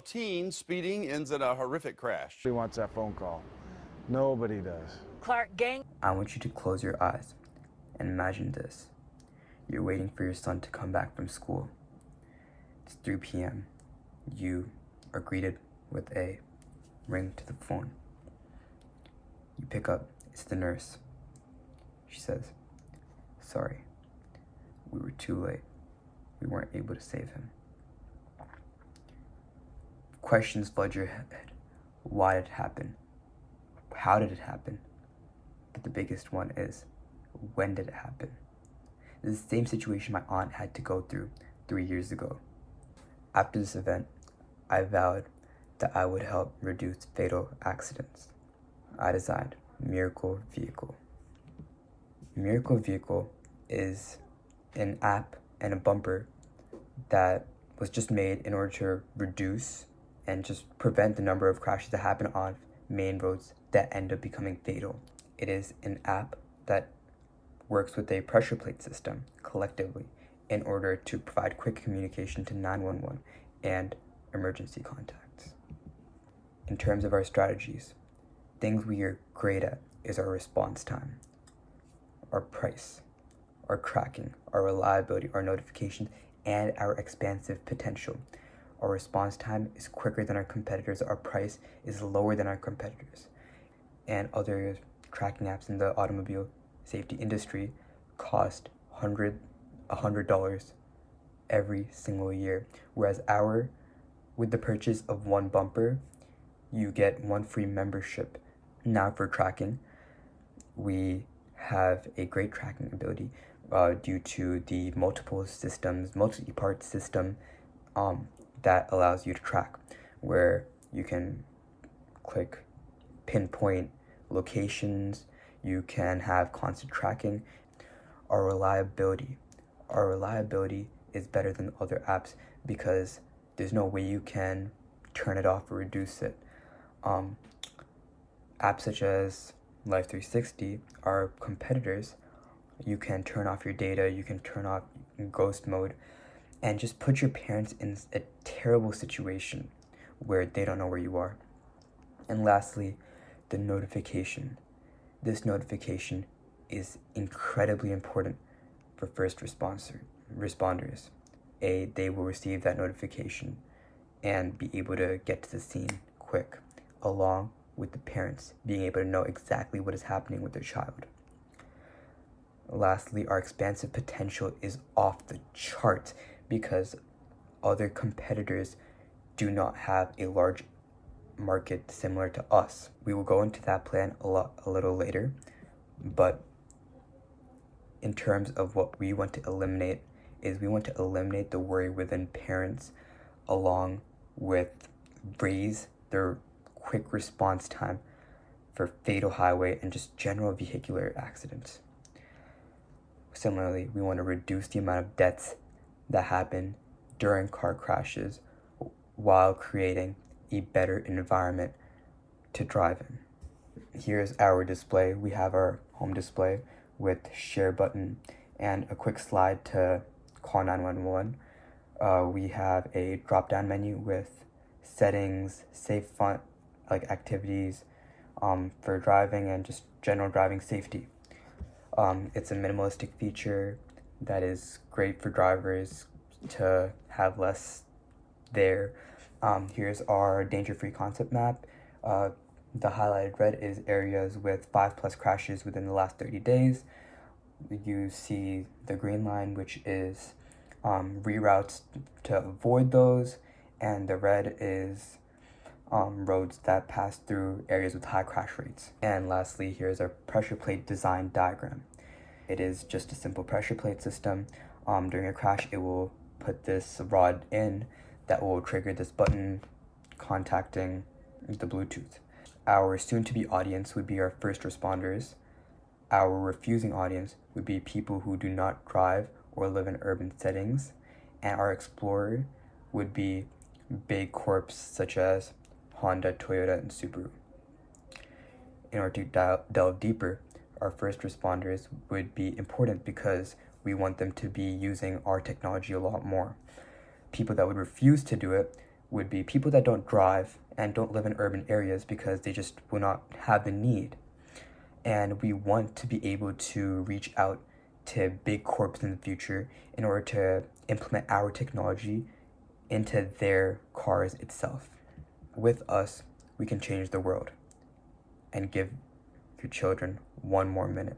Teen speeding ends in a horrific crash. Nobody wants that phone call. Nobody does. Clark gang. I want you to close your eyes and imagine this. You're waiting for your son to come back from school. It's 3 p.m. You are greeted with a ring to the phone. You pick up. It's the nurse. She says, "Sorry, we were too late. We weren't able to save him." Questions flood your head. Why did it happen? How did it happen? But the biggest one is, when did it happen? This is the same situation my aunt had to go through 3 years ago. After this event, I vowed that I would help reduce fatal accidents. I designed Miracle Vehicle. Miracle Vehicle is an app and a bumper that was just made in order to reduce and just prevent the number of crashes that happen on main roads that end up becoming fatal. It is an app that works with a pressure plate system collectively in order to provide quick communication to 911 and emergency contacts. In terms of our strategies, things we are great at is our response time, our price, our tracking, our reliability, our notifications, and our expansive potential. Our response time is quicker than our competitors. Our price is lower than our competitors. And other tracking apps in the automobile safety industry cost $100 every single year. Whereas with the purchase of one bumper, you get one free membership. Now for tracking, we have a great tracking ability due to the multi-part system that allows you to track, where you can click pinpoint locations, you can have constant tracking. Our reliability is better than other apps because there's no way you can turn it off or reduce it. Apps such as Life360 are competitors. You can turn off your data, you can turn off ghost mode, and just put your parents in a terrible situation where they don't know where you are. And lastly, the notification. This notification is incredibly important for first responders. They will receive that notification and be able to get to the scene quick, along with the parents being able to know exactly what is happening with their child. Lastly, our expansive potential is off the charts because other competitors do not have a large market similar to us. We will go into that plan a little later, but in terms of what we want to eliminate is we want to eliminate the worry within parents, along with raise their quick response time for fatal highway and just general vehicular accidents. Similarly, we want to reduce the amount of deaths that happen during car crashes while creating a better environment to drive in. Here's our display. We have our home display with share button and a quick slide to call 911. We have a drop-down menu with settings, safe font, like activities for driving and just general driving safety. It's a minimalistic feature that is great for drivers to have less there. Here's our danger-free concept map. The highlighted red is areas with 5+ crashes within the last 30 days. You see the green line, which is reroutes to avoid those, and the red is roads that pass through areas with high crash rates. And lastly, here's our pressure plate design diagram. It is just a simple pressure plate system. During a crash, it will put this rod in that will trigger this button contacting the Bluetooth. Our soon-to-be audience would be our first responders. Our refusing audience would be people who do not drive or live in urban settings. And our explorer would be big corps such as Honda, Toyota, and Subaru. In order to delve deeper, our first responders would be important because we want them to be using our technology a lot more. People that would refuse to do it would be people that don't drive and don't live in urban areas because they just will not have the need. And we want to be able to reach out to big corps in the future in order to implement our technology into their cars itself. With us, we can change the world and give your children one more minute.